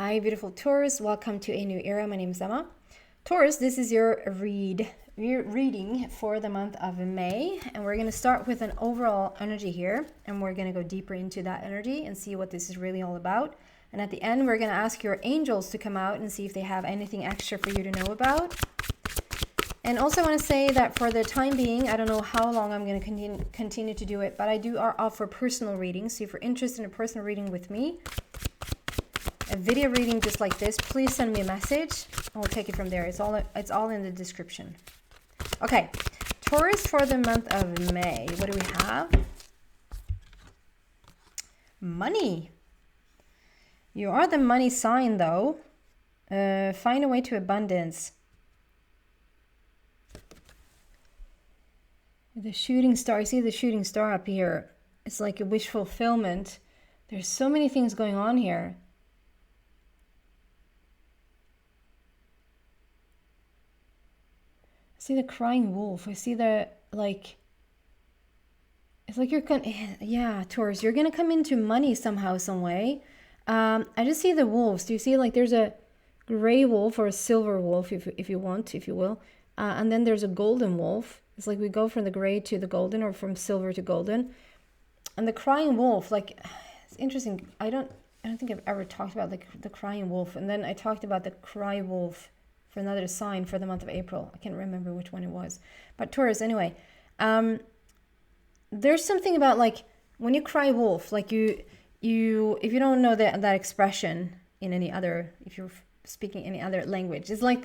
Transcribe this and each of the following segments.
Hi, beautiful Taurus. Welcome to a new era. My name is Emma. Taurus, this is your reading for the month of May. And we're going to start with an overall energy here. And we're going to go deeper into that energy and see what this is really all about. And at the end, we're going to ask your angels to come out and see if they have anything extra for you to know about. And also I want to say that for the time being, I don't know how long I'm going to continue to do it, but I do offer personal readings. So if you're interested in a personal reading with me, a video reading just like this, please send me a message and we'll take it from there. It's all in the description. Okay, Taurus for the month of May. What do we have? Money. You are the money sign though. Find a way to abundance. The shooting star, I see the shooting star up here. It's like a wish fulfillment. There's so many things going on here. I see the crying wolf. I see the, like, it's like you're gonna, yeah, Taurus, you're gonna come into money somehow, some way. I just see the wolves. Do you see, like, there's a gray wolf or a silver wolf, if you want, if you will. And then there's a golden wolf. It's like we go from the gray to the golden, or from silver to golden. And the crying wolf, like, it's interesting. I don't think I've ever talked about like the crying wolf. And then I talked about the cry wolf for another sign for the month of April. I can't remember which one it was. But Taurus, anyway, there's something about, like, when you cry wolf, like if you don't know that expression in any other, if you're speaking any other language, it's like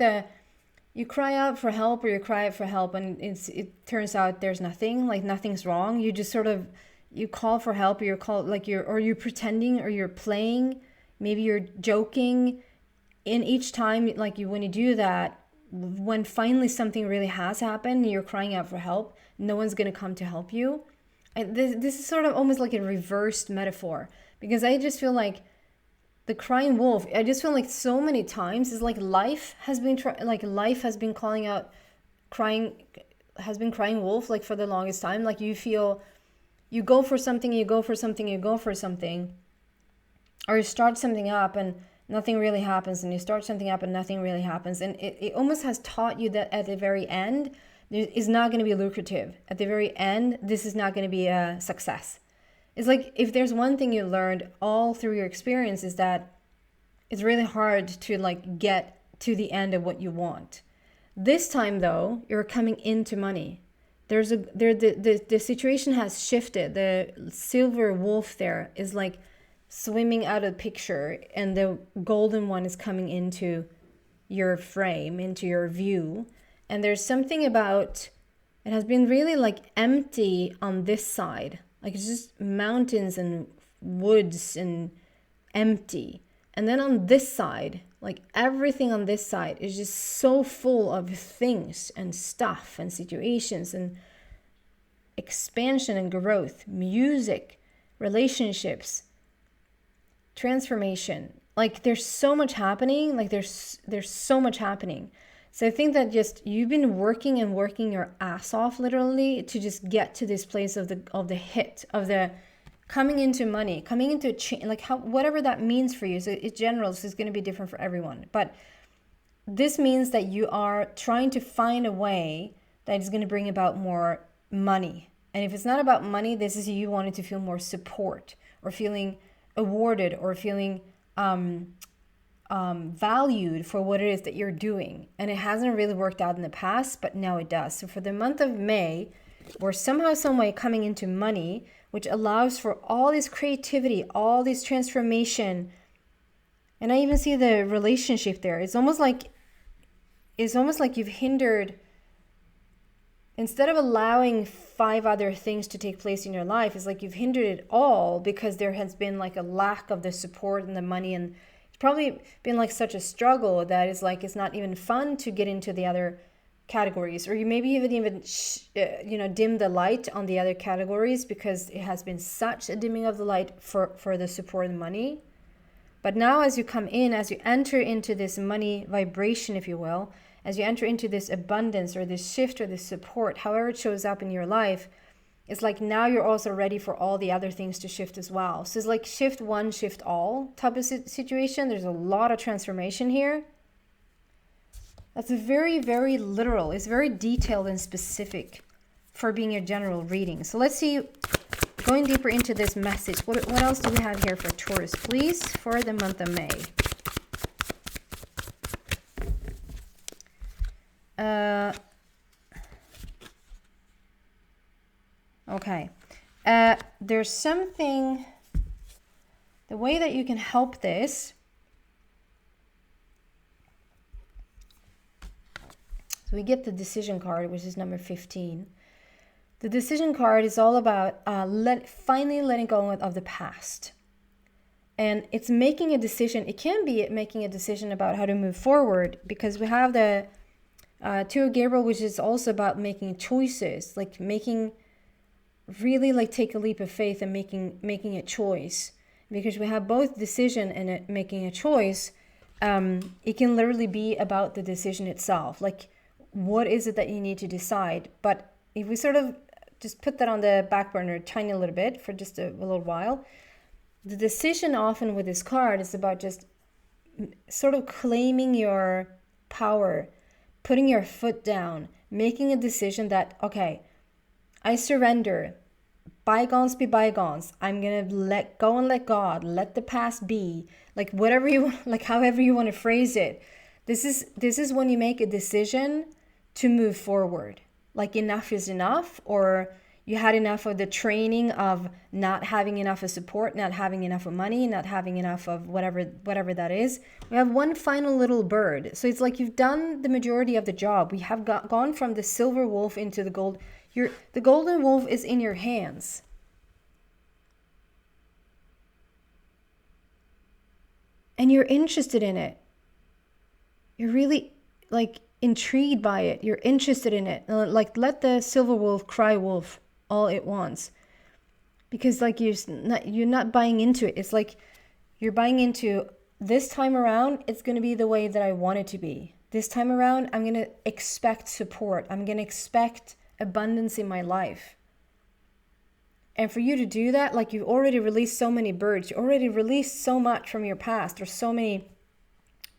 you cry out for help, or you cry out for help, and it turns out there's nothing, like nothing's wrong. You just sort of, you call for help, or you're pretending, or you're playing, maybe you're joking. In each time, like when you do that, when finally something really has happened, you're crying out for help, no one's going to come to help you. This is sort of almost like a reversed metaphor, because I just feel like the crying wolf, I just feel like so many times is like life has been calling out, crying wolf, like for the longest time. Like you feel, you go for something, or you start something up and nothing really happens, and you start something up and nothing really happens. And it almost has taught you that at the very end, is not going to be lucrative. At the very end, this is not going to be a success. It's like, if there's one thing you learned all through your experience, is that it's really hard to like get to the end of what you want. This time though, you're coming into money. The situation has shifted. The silver wolf there is like swimming out of the picture, and the golden one is coming into your frame, into your view. And there's something about, it has been really like empty on this side. Like it's just mountains and woods and empty. And then on this side, like everything on this side is just so full of things and stuff and situations and expansion and growth, music, relationships, transformation. Like there's so much happening. Like there's so much happening. So I think that just you've been working your ass off, literally, to just get to this place of the hit, of the coming into money, coming into like whatever that means for you. So it's general, so it's going to be different for everyone. But this means that you are trying to find a way that is going to bring about more money. And if it's not about money, this is you wanting to feel more support, or feeling awarded, or feeling valued for what it is that you're doing. And it hasn't really worked out in the past, but now it does. So for the month of May, we're somehow, some way coming into money, which allows for all this creativity, all this transformation. And I even see the relationship there. It's almost like you've hindered, instead of allowing 5 other things to take place in your life, it's like you've hindered it all because there has been like a lack of the support and the money, and probably been like such a struggle that is like, it's not even fun to get into the other categories, or you maybe even dim the light on the other categories, because it has been such a dimming of the light for the support and money. But now as you come in, as you enter into this money vibration, if you will, as you enter into this abundance, or this shift, or this support, however it shows up in your life, it's like now you're also ready for all the other things to shift as well. So it's like shift one, shift all type of situation. There's a lot of transformation here. That's very, very literal. It's very detailed and specific for being a general reading. So let's see, going deeper into this message, what else do we have here for Taurus, please, for the month of May? Okay. There's something, the way that you can help this. So we get the decision card, which is number 15. The decision card is all about finally letting go of the past. And it's making a decision. It can be making a decision about how to move forward, because we have the Two of Gabriel, which is also about making choices, like making, really like take a leap of faith and making a choice. Because we have both decision and making a choice. It can literally be about the decision itself. Like, what is it that you need to decide? But if we sort of just put that on the back burner a tiny little bit for just a little while, the decision often with this card is about just sort of claiming your power, putting your foot down, making a decision that, okay, I surrender. Bygones be bygones. I'm going to let go and let God, let the past be. Like whatever you, like however you want to phrase it. This is when you make a decision to move forward. Like enough is enough, or you had enough of the training of not having enough of support, not having enough of money, not having enough of whatever that is. We have one final little bird. So it's like you've done the majority of the job. We have gone from the silver wolf into the gold. The golden wolf is in your hands. And you're interested in it. You're really like intrigued by it. You're interested in it. Like let the silver wolf cry wolf all it wants. Because like you're not buying into it. It's like you're buying into, this time around, it's going to be the way that I want it to be. This time around, I'm going to expect support. I'm going to expect abundance in my life. And for you to do that, like you've already released so many birds. You already released so much from your past. There's so many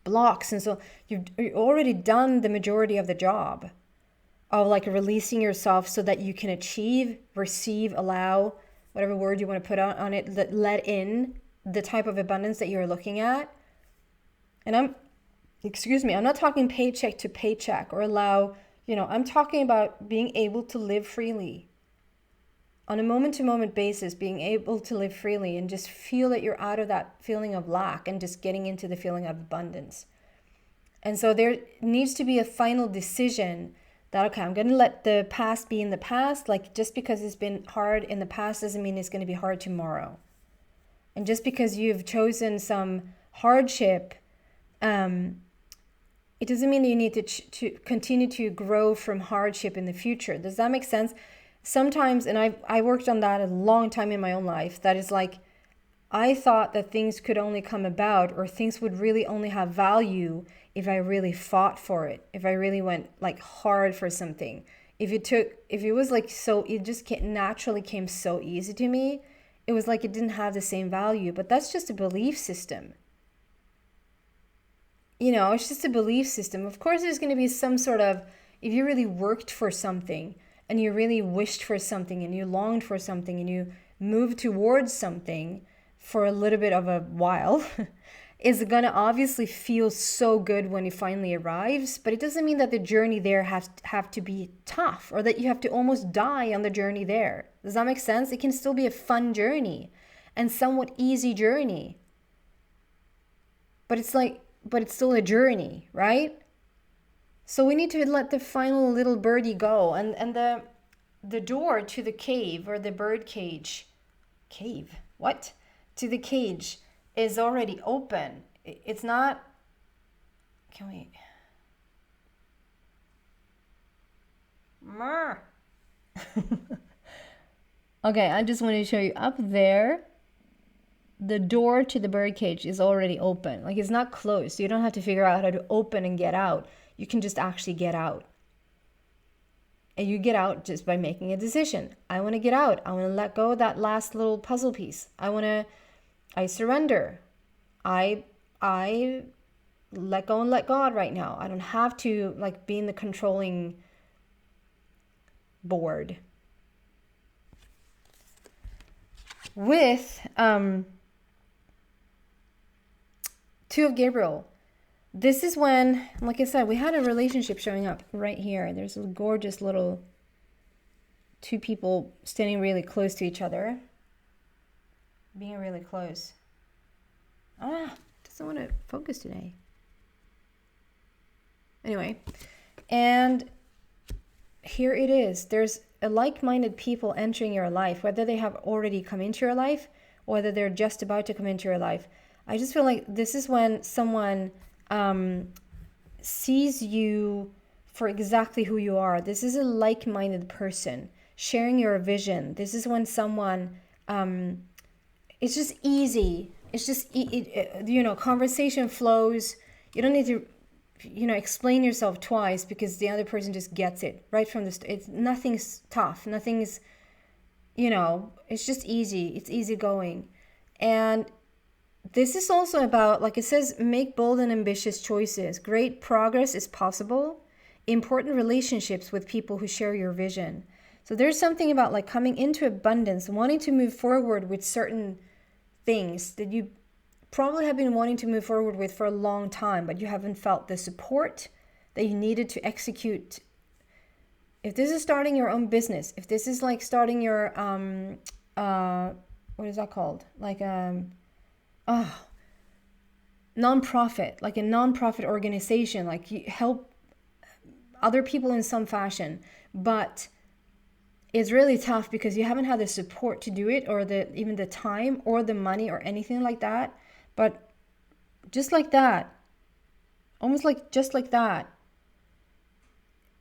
blocks. And so you've already done the majority of the job of like releasing yourself so that you can achieve, receive, allow, whatever word you want to put on it, let in the type of abundance that you're looking at. And I'm not talking paycheck to paycheck or allow, I'm talking about being able to live freely. On a moment-to-moment basis, being able to live freely and just feel that you're out of that feeling of lack and just getting into the feeling of abundance. And so there needs to be a final decision that, okay, I'm going to let the past be in the past. Like just because it's been hard in the past doesn't mean it's going to be hard tomorrow. And just because you've chosen some hardship, it doesn't mean that you need to continue to grow from hardship in the future. Does that make sense? Sometimes, and I worked on that a long time in my own life, that is like, I thought that things could only come about or things would really only have value if I really fought for it, if I really went like hard for something. If it was like so, it just naturally came so easy to me, it was like it didn't have the same value. But that's just a belief system. It's just a belief system. Of course, there's going to be some sort of, if you really worked for something and you really wished for something and you longed for something and you moved towards something for a little bit of a while, it's going to obviously feel so good when it finally arrives. But it doesn't mean that the journey there have to be tough or that you have to almost die on the journey there. Does that make sense? It can still be a fun journey and somewhat easy journey. But it's still a journey, right? So we need to let the final little birdie go. And the door to the cave or the bird cage, to the cage is already open. It's not, can we? Okay, I just want to show you up there. The door to the bird cage is already open. Like it's not closed. You don't have to figure out how to open and get out. You can just actually get out. And you get out just by making a decision. I want to get out. I want to let go of that last little puzzle piece. I surrender. I let go and let God right now. I don't have to like be in the controlling board. With Two of Gabriel, this is when, like I said, we had a relationship showing up right here. There's a gorgeous little two people standing really close to each other, being really close. Doesn't want to focus today. Anyway, and here it is. There's a like-minded people entering your life, whether they have already come into your life or whether they're just about to come into your life. I just feel like this is when someone sees you for exactly who you are. This is a like-minded person sharing your vision. This is when someone, it's just easy. It's just, conversation flows. You don't need to, explain yourself twice because the other person just gets it right from the start. Nothing's tough. Nothing's, it's just easy. It's easy going. And this is also about, like it says, make bold and ambitious choices. Great progress is possible. Important relationships with people who share your vision. So there's something about like coming into abundance, wanting to move forward with certain things that you probably have been wanting to move forward with for a long time, but you haven't felt the support that you needed to execute. If this is starting your own business, if this is like starting your, what is that called? Like, nonprofit, like a nonprofit organization, like you help other people in some fashion, but it's really tough because you haven't had the support to do it, or even the time or the money or anything like that. But just like that, just like that,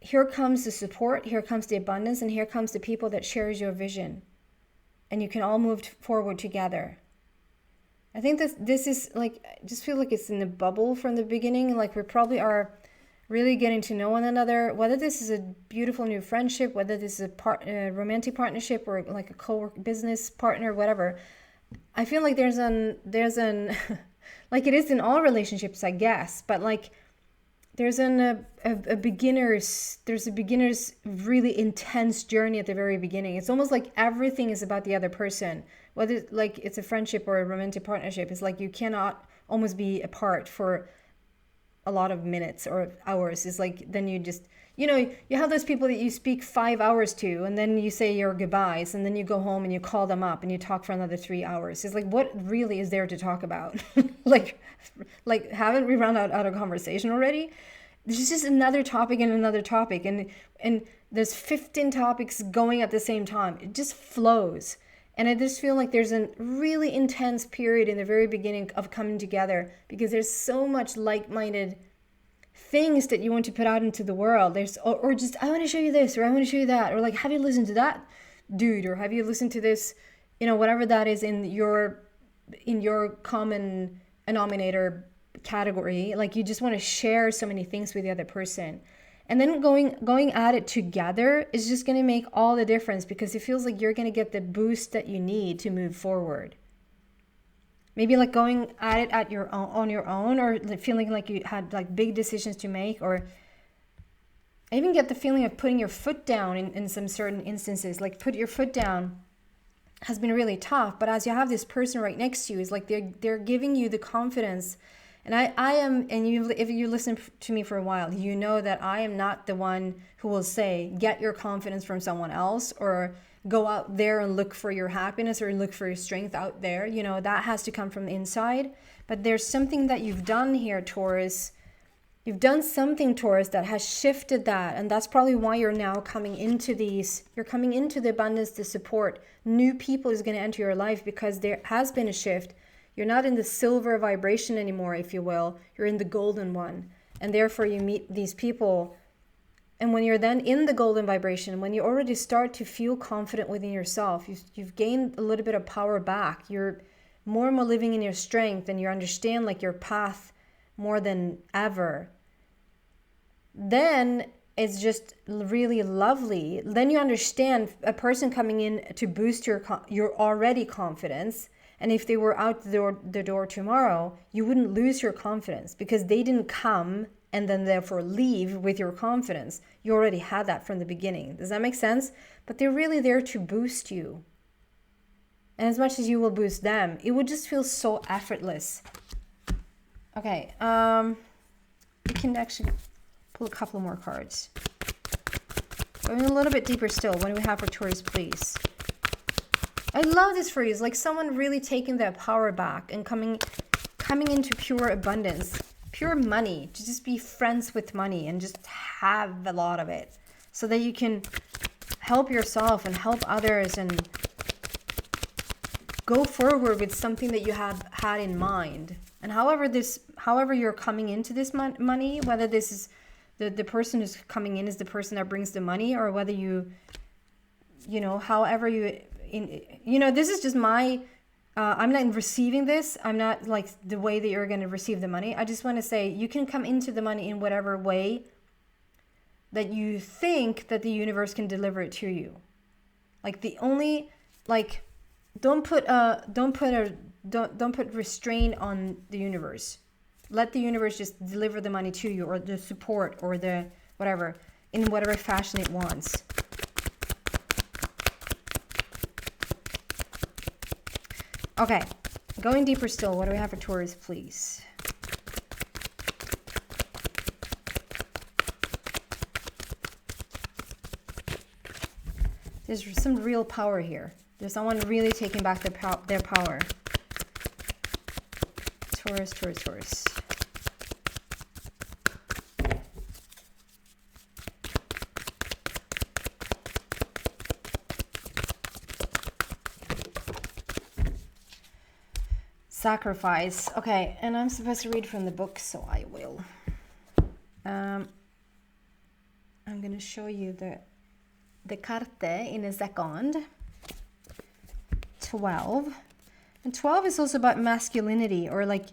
here comes the support, here comes the abundance, and here comes the people that shares your vision, and you can all move forward together. I think this is like, I just feel like it's in a bubble from the beginning. Like we probably are really getting to know one another, whether this is a beautiful new friendship, whether this is a romantic partnership or like a co-work business partner, whatever. I feel like there's an like it is in all relationships, I guess, but like there's a beginner's really intense journey at the very beginning. It's almost like everything is about the other person, whether like it's a friendship or a romantic partnership. It's like you cannot almost be apart for a lot of minutes or hours. It's like then you just, you have those people that you speak 5 hours to, and then you say your goodbyes, and then you go home and you call them up and you talk for another 3 hours. It's like, what really is there to talk about? like haven't we run out of conversation already? There's just another topic and another topic, and there's 15 topics going at the same time. It just flows. And I just feel like there's a really intense period in the very beginning of coming together because there's so much like-minded things that you want to put out into the world. There's or just, I want to show you this, or I want to show you that, or like, have you listened to that dude, or have you listened to this, whatever that is in your common denominator category. Like you just want to share so many things with the other person. And then going at it together is just going to make all the difference because it feels like you're going to get the boost that you need to move forward. Maybe like going at it on your own, or feeling like you had like big decisions to make, or I even get the feeling of putting your foot down in some certain instances. Like put your foot down has been really tough, but as you have this person right next to you, it's like they're giving you the confidence. And I am, and if you listen to me for a while, you know that I am not the one who will say, get your confidence from someone else, or go out there and look for your happiness or look for your strength out there. That has to come from the inside. But there's something that you've done here, Taurus. You've done something, Taurus, that has shifted that. And that's probably why you're now coming into you're coming into the abundance, the support. New people is going to enter your life because there has been a shift. You're not in the silver vibration anymore, if you will. You're in the golden one. And therefore you meet these people. And when you're then in the golden vibration, when you already start to feel confident within yourself, you've gained a little bit of power back. You're more and more living in your strength, and you understand like your path more than ever. Then it's just really lovely. Then you understand a person coming in to boost your already confidence. And if they were out the door tomorrow, you wouldn't lose your confidence because they didn't come and then therefore leave with your confidence. You already had that from the beginning. Does that make sense? But they're really there to boost you. And as much as you will boost them, it would just feel so effortless. Okay, we can actually pull a couple more cards. Going a little bit deeper still. What do we have for Taurus, please? I love this for you. It's like someone really taking their power back and coming into pure abundance, pure money, to just be friends with money and just have a lot of it so that you can help yourself and help others and go forward with something that you have had in mind. And however you're coming into this money, whether this is the person who's coming in is the person that brings the money, or whether however this is just my, I'm not receiving this. I'm not like the way that you're going to receive the money. I just want to say you can come into the money in whatever way that you think that the universe can deliver it to you. Like don't put restraint on the universe. Let the universe just deliver the money to you, or the support, or the whatever, in whatever fashion it wants. Okay, going deeper still, what do we have for Taurus, please? There's some real power here. There's someone really taking back their power. Taurus, Taurus, Taurus. Sacrifice. Okay, and I'm supposed to read from the book, so I will. I'm going to show you the carte in a second. 12. And 12 is also about masculinity, or like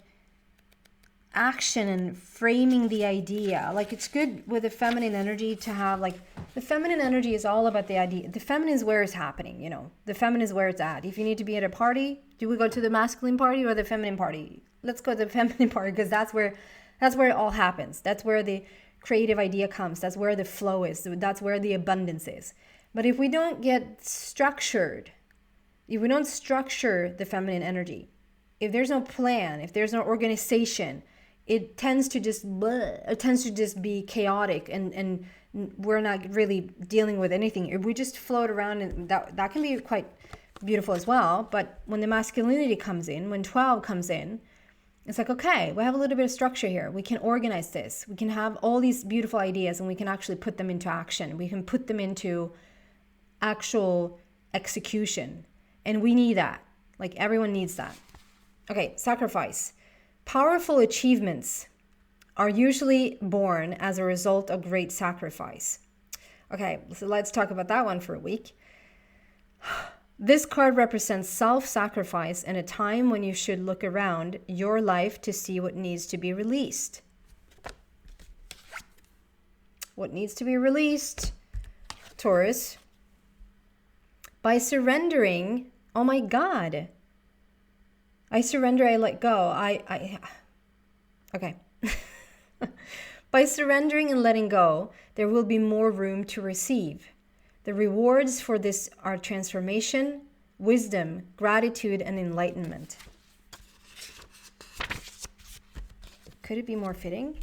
action and framing the idea. Like it's good with the feminine energy to have, like, the feminine energy is all about the idea. The feminine is where it's happening, the feminine is where it's at. If you need to be at a party, do we go to the masculine party or the feminine party? Let's go to the feminine party, because that's where it all happens. That's where the creative idea comes. That's where the flow is. That's where the abundance is. But if we don't get structured, if we don't structure the feminine energy, if there's no plan, if there's no organization, it tends to just be chaotic, and we're not really dealing with anything. If we just float around, and that can be quite beautiful as well. But when the masculinity comes in, when 12 comes in, it's like, okay, we have a little bit of structure here. We can organize this. We can have all these beautiful ideas, and we can actually put them into action. We can put them into actual execution. And we need that. Like, everyone needs that. Okay, sacrifice. Powerful achievements are usually born as a result of great sacrifice. Okay, so let's talk about that one for a week. This card represents self-sacrifice and a time when you should look around your life to see what needs to be released. What needs to be released, Taurus? By surrendering, oh my God. I surrender, I let go. Okay. By surrendering and letting go, there will be more room to receive. The rewards for this are transformation, wisdom, gratitude, and enlightenment. Could it be more fitting?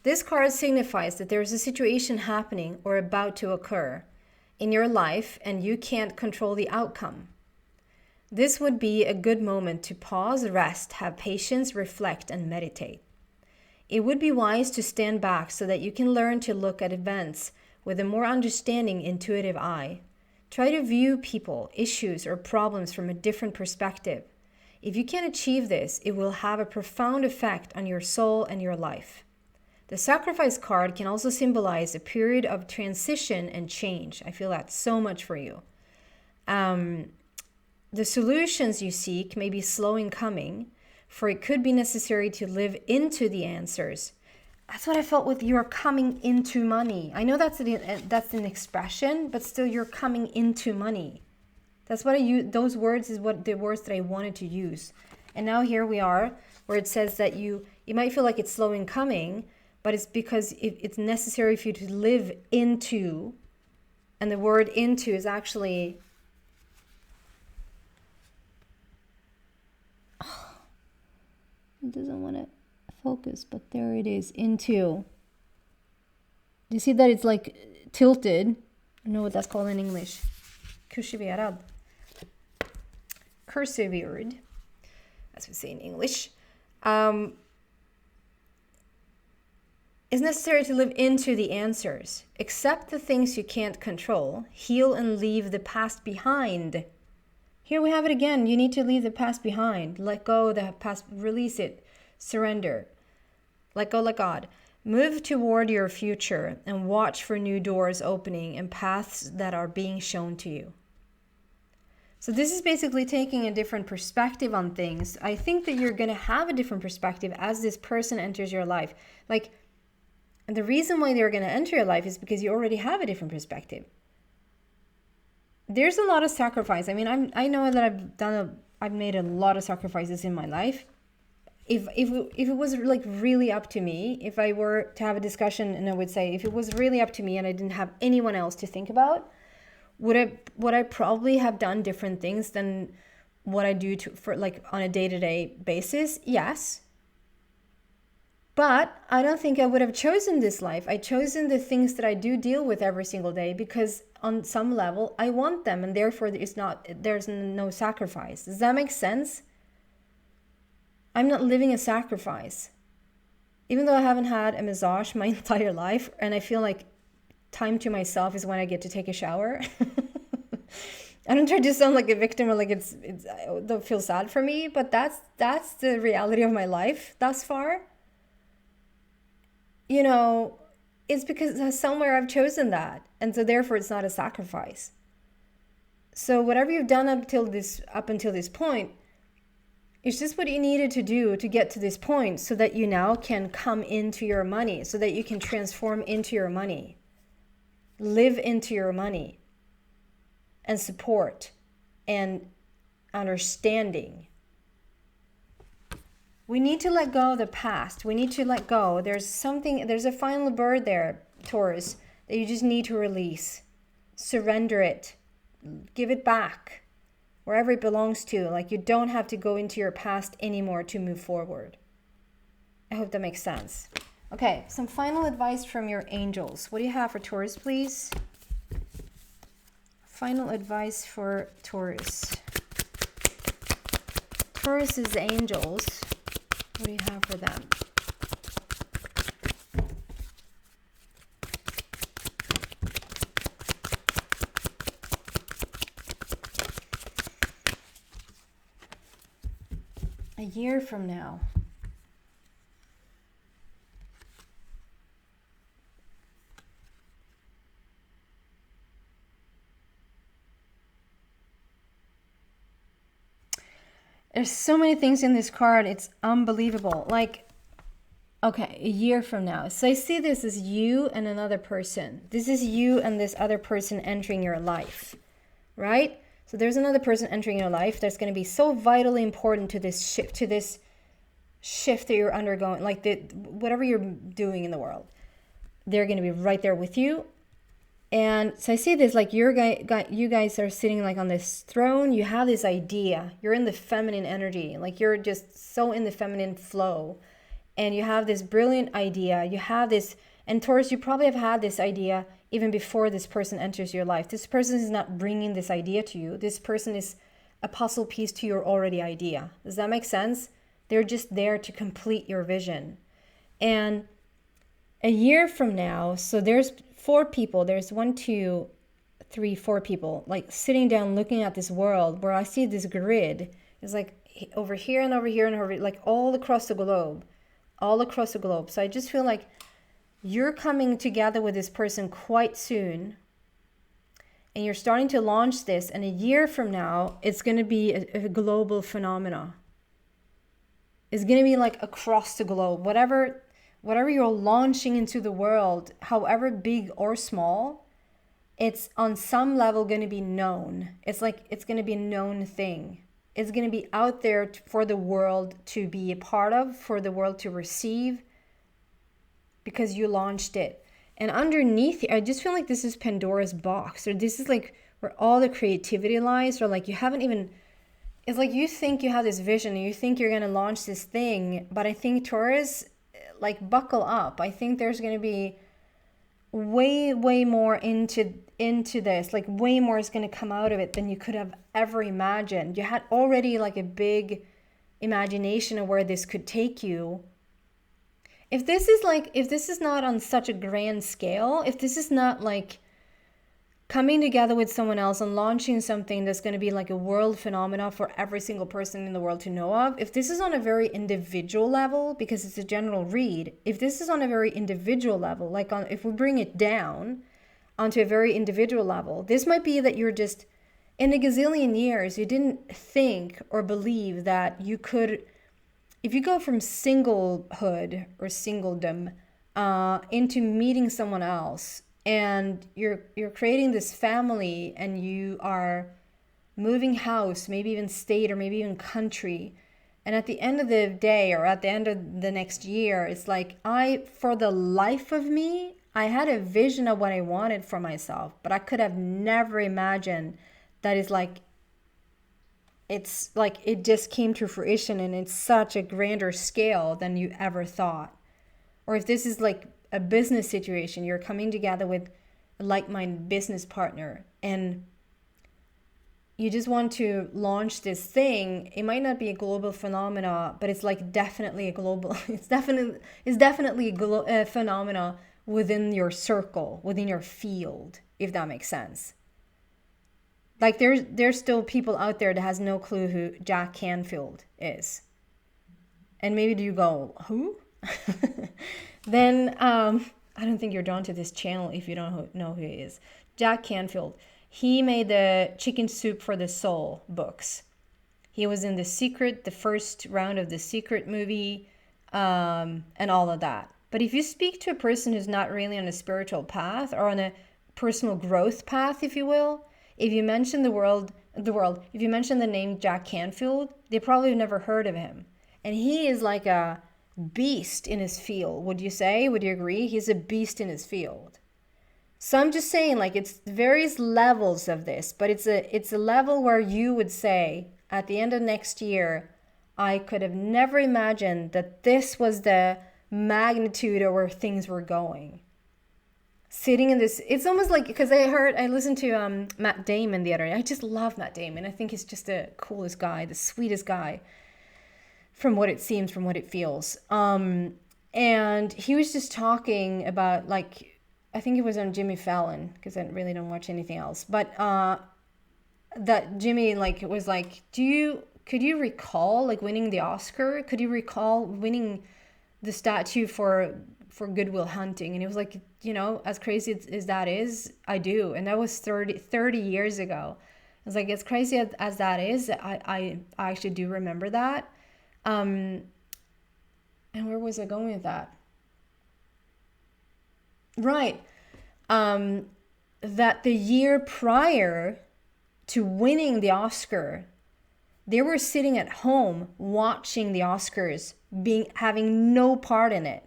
This card signifies that there is a situation happening or about to occur in your life, and you can't control the outcome. This would be a good moment to pause, rest, have patience, reflect, and meditate. It would be wise to stand back so that you can learn to look at events with a more understanding, intuitive eye. Try to view people, issues, or problems from a different perspective. If you can achieve this, it will have a profound effect on your soul and your life. The sacrifice card can also symbolize a period of transition and change. I feel that so much for you. The solutions you seek may be slow in coming, for it could be necessary to live into the answers That's what I felt with you're coming into money. I know that's an expression, but still you're coming into money. That's what I use. Those words is what the words that I wanted to use. And now here we are, where it says that you might feel like it's slow in coming, but it's because it's necessary for you to live into, and the word into is actually, it doesn't want to focus, but there it is, into. Do you see that it's like tilted? I don't know what that's called in English. Kursiverad. Cursivered, as we say in English. Is necessary to live into the answers. Accept the things you can't control. Heal and leave the past behind. Here we have it again. You need to leave the past behind. Let go of the past. Release it. Surrender. Let go, let God. Move toward your future and watch for new doors opening and paths that are being shown to you. So this is basically taking a different perspective on things. I think that you're going to have a different perspective as this person enters your life. Like, and the reason why they're going to enter your life is because you already have a different perspective. There's a lot of sacrifice. I mean, I know that I've made a lot of sacrifices in my life. If it was like really up to me, if I were to have a discussion and I would say, if it was really up to me and I didn't have anyone else to think about, would I probably have done different things than what I do for like on a day-to-day basis? Yes. But I don't think I would have chosen this life. I chosen the things that I do deal with every single day because on some level I want them, and therefore there's no sacrifice. Does that make sense? I'm not living a sacrifice. Even though I haven't had a massage my entire life, and I feel like time to myself is when I get to take a shower. I don't try to sound like a victim or like it's don't feel sad for me, but that's the reality of my life thus far. You know, it's because somewhere I've chosen that, and so therefore it's not a sacrifice. So whatever you've done up until this point, it's just what you needed to do to get to this point, so that you now can come into your money, so that you can transform into your money, live into your money, and support and understanding. We need to let go of the past. We need to let go. There's a final bird there, Taurus, that you just need to release. Surrender it. Give it back wherever it belongs to. Like, you don't have to go into your past anymore to move forward. I hope that makes sense. Okay, some final advice from your angels. What do you have for Taurus, please? Final advice for Taurus. Taurus's angels. What do you have for them? A year from now. There's so many things in this card. It's unbelievable. Like, okay, a year from now. So I see this as you and another person. This is you and this other person entering your life, right? So there's another person entering your life that's going to be so vitally important to this shift that you're undergoing, like whatever you're doing in the world. They're going to be right there with you. And so I see this, like you guys are sitting like on this throne. You have this idea. You're in the feminine energy. Like, you're just so in the feminine flow. And you have this brilliant idea. You have this, and Taurus, you probably have had this idea even before this person enters your life. This person is not bringing this idea to you. This person is a puzzle piece to your already idea. Does that make sense? They're just there to complete your vision. And a year from now, so there's 4 people. There's 1, 2, 3, 4 people, like sitting down looking at this world where I see this grid. It's like over here and over here and over, like all across the globe. All across the globe. So I just feel like you're coming together with this person quite soon. And you're starting to launch this. And a year from now, it's going to be a global phenomena. It's going to be like across the globe. Whatever whatever you're launching into the world, however big or small, it's on some level going to be known. It's like it's going to be a known thing. It's going to be out there for the world to be a part of, for the world to receive, because you launched it. And underneath, I just feel like this is Pandora's box, or this is like where all the creativity lies, or like you haven't even, it's like you think you have this vision and you think you're going to launch this thing, but I think Taurus, like, buckle up. I think there's going to be way more into this, like way more is going to come out of it than you could have ever imagined. You had already like a big imagination of where this could take you. If this is not on such a grand scale, if this is not like coming together with someone else and launching something that's going to be like a world phenomena for every single person in the world to know of, if this is on a very individual level, because it's a general read, if this is on a very individual level, like if we bring it down onto a very individual level, this might be that you're just, in a gazillion years, you didn't think or believe that you could, if you go from singlehood or singledom into meeting someone else, and you're creating this family, and you are moving house, maybe even state, or maybe even country, and at the end of the day, or at the end of the next year, it's like, for the life of me, I had a vision of what I wanted for myself, but I could have never imagined that it's like it just came to fruition, and it's such a grander scale than you ever thought. Or if this is like a business situation, you're coming together with a like-minded business partner, and you just want to launch this thing. It might not be a global phenomena, but it's like definitely a global, it's definitely a phenomena within your circle, within your field, if that makes sense. Like there's still people out there that has no clue who Jack Canfield is. And maybe do you go, who? Then I don't think you're drawn to this channel if you don't know who he is. Jack Canfield. He made the Chicken Soup for the Soul books. He was in The Secret, the first round of The Secret movie, and all of that. But if you speak to a person who's not really on a spiritual path or on a personal growth path, if you will, if you mention if you mention the name Jack Canfield, they probably have never heard of him. And he is like a beast in his field. Would you say? Would you agree? He's a beast in his field. So I'm just saying, like, it's various levels of this, but it's a level where you would say at the end of next year, I could have never imagined that this was the magnitude of where things were going. Sitting in this, it's almost like, because I listened to Matt Damon the other day. I just love Matt Damon. I think he's just the coolest guy, the sweetest guy, from what it seems, from what it feels. And he was just talking about, like, I think it was on Jimmy Fallon, because I really don't watch anything else. But that Jimmy, like, was like, could you recall, like, winning the Oscar? Could you recall winning the statue for Good Will Hunting? And he was like, as crazy as that is, I do. And that was 30 years ago. I was like, as crazy as that is, I actually do remember that. And where was I going with that? Right. That the year prior to winning the Oscar, they were sitting at home watching the Oscars, having no part in it.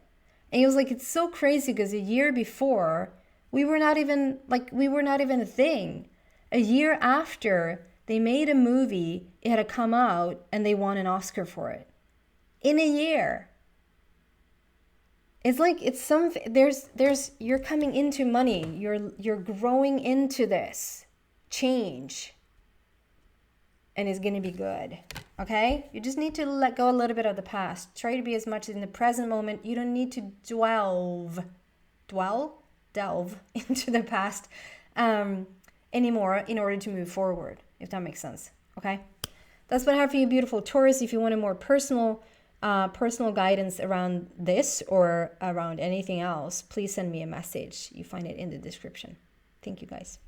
And he was like, it's so crazy because a year before, we were not even a thing. A year after, they made a movie, it had to come out, and they won an Oscar for it. In a year. It's like you're coming into money. You're growing into this change. And it's going to be good. Okay? You just need to let go a little bit of the past. Try to be as much in the present moment. You don't need to delve into the past anymore in order to move forward, if that makes sense. Okay? That's what I have for you, beautiful Taurus. If you want a more personal guidance around this or around anything else, please send me a message. You find it in the description. Thank you, guys.